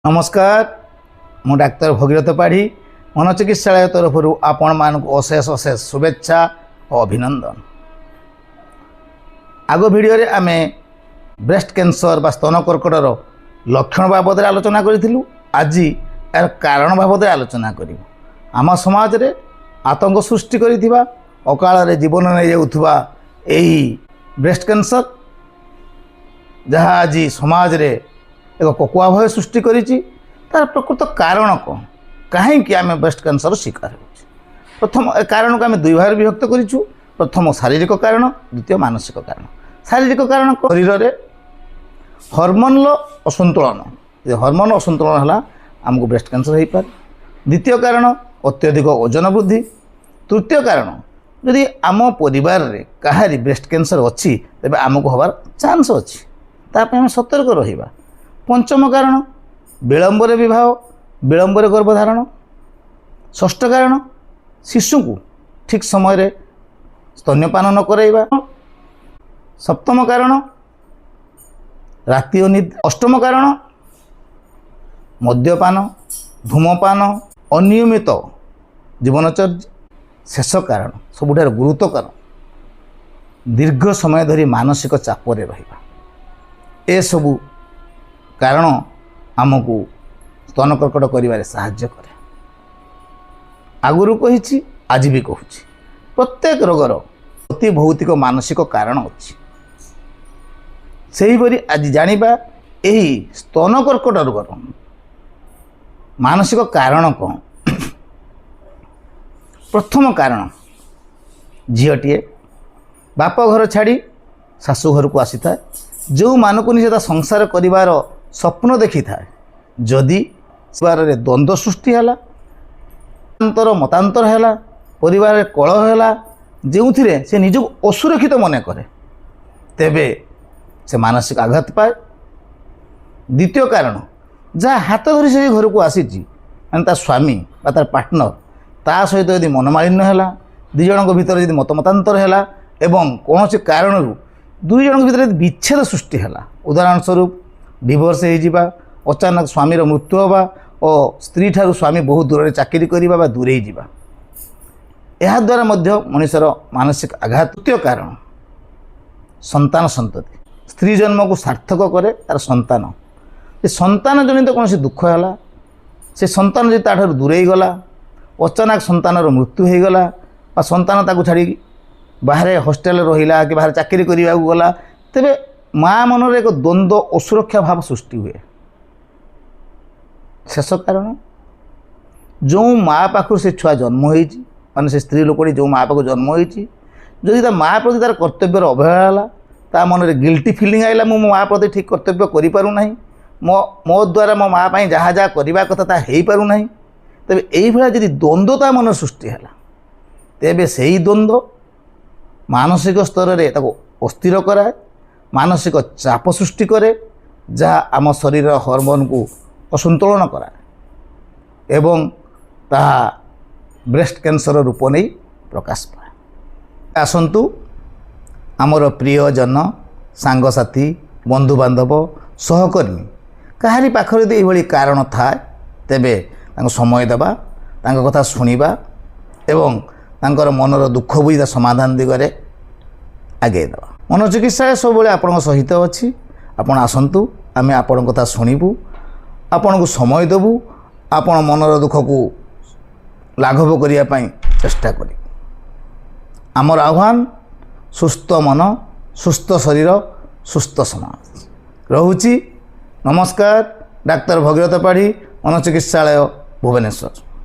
नमस्कार मु डाक्तर भगीरथ पाढ़ी मनोचिकित्सालय तरफ आपण मानक अशेष अशेष शुभेच्छा और अभिनंदन। आग भिडियो रे आमे ब्रेस्ट कैंसर बा स्तन कर्कटर लक्षण बाबद आलोचना करूँ। आज यार कारण बाबद आलोचना करूँ। आम समाज रे आतंक सृष्टि करिथिबा अकाल जीवन नहीं जाउथबा एही ब्रेस्ट कैंसर जहाँ आज समाज रे एक कोकुआ भय सृष्टि करिछि तार प्रकृत कारण कौन कहीं आम ब्रेस्ट कैंसर शिकार हो। प्रथम कारण को आम दुई भाग विभक्त करिछु। प्रथम शारीरिक कारण, द्वितीय मानसिक कारण। शारीरिक कारण शरीर में हॉर्मोन असंतुलन, हॉर्मोन असंतुलन है आमको ब्रेस्ट कैंसर हो पारे। द्वितीय कारण अत्यधिक ओजन वृद्धि। तृतीय कारण यदि आम परिवार रे कहारी ब्रेस्ट कैंसर अच्छी तेज आमको हबार चांस अच्छी, ताप आम सतर्क रहिबा। पंचम कारण विलंबर विवाह, विलंबर गर्भधारण। षष्ठ कारण शिशु को ठीक समय स्तन्यपान न कराइबा। सप्तम कारण राति अनिद्रा। अष्टम कारण मद्यपान, धूमपान, अनियमित जीवनचर्या। शेष कारण सबुठार गुरुत्व कारण दीर्घ समय धरी मानसिक चापरे रहिबा। ए सबू कारण आमको स्तन कर्कट करिबारे साहाय्य करे। आगुरु कहिछि आज भी कहूछि प्रत्येक रोगर अति भौतिक मानसिक कारण अछि। सेही परि आज जानिबा एही स्तन कर्कट रोगर मानसिक कारण कौन। प्रथम कारण झीलटीए बाप घर छाड़ी शाशु घर को आसी था, जो मानक निजे संसार करिवार स्वप्न देखी था, जदि परिवार द्वंद्व सृष्टि है, मतांतर है, परिवार कलह है, जो थे से निजक असुरक्षित मन करे, तेबे से मानसिक आघात पाए। द्वितीय कारण जहाँ हाथ धरी से घर को आसी ता स्वामी बा तार पार्टनर ता सहित यदि मनमालिन्य है, दुई जन भीतर यदि मतमतांतर है एवं कौन से कारण दुई जन भीतर विच्छेद सृष्टि है, उदाहरण स्वरूप डिवोर्स हो, अचानक स्वामीर मृत्यु होगा और स्त्री ठारू स्वामी बहुत दूर चाकरी करवा बा दूरे जावा, यह द्वारा मनुष्यर मानसिक आघात। तृतीय कारण संतान संतति। स्त्री जन्म को सार्थक करे तार संतान। संतान जनित कौन दुख है, से संतान जी ताठू दूरे गला, अचानक संतानर मृत्यु हो गला, संतान ताकू छाड़ी बाहर हॉस्टेल रहिला कि बाहर चाकरी करने को गला, तेबे माँ मनर एक द्वंद्व असुरक्षा भाव सृष्टि हुए। शेष कारण जो माँ पाखु से छुआ जन्म होती माने से स्त्री लोकटी जो माँ पाखु जन्म होती, जदि ता माँ प्रति तार कर्तव्यर अवहेला, ता मन में गिल्टी फिलिंग आइला, मो माँ प्रति ठीक कर्तव्य करि पारु नाही, मो द्वारा मो माँ पाई जहाँ जहाँ करवा कथा ता हेई पारु नाही, तेबे एई भला जदि द्वंद्व ता मन सृष्टि है, तेबे सेही द्वंद्व मानसिक स्तर रे ताको अस्थिर कराए, मानसिक चाप सृष्टि करे, जहाँ आम शरीर हॉर्मोन को असंतुलन कराए एवं ताहा ब्रेस्ट कैंसर रूप नहीं प्रकाश पाए। आसंतु आमर प्रियजन, सांगसाथी, बंधुबांधव, सहकर्मी काहारी पाखरे यदि एभली कारण थाए, तेबे तांको समय देबा, तांको कथा शुणिबा एवं तांकर मनर दुख बुझा समाधान दिगरे आगे देवा। मनोचिकित्सालय सब आपण सहित अच्छी। आपण आसंतु, आमे आपण कथा शुणिबू, आपण को समय देबू, आपण मनर दुख को लाघव करिया पई चेष्टा करी। आमर आह्वान सुस्थ मन, सुस्थ शरीर, सुस्थ समाज। रहुची नमस्कार। डाक्तर भगीरथ पाढ़ी, मनोचिकित्सालय, भुवनेश्वर।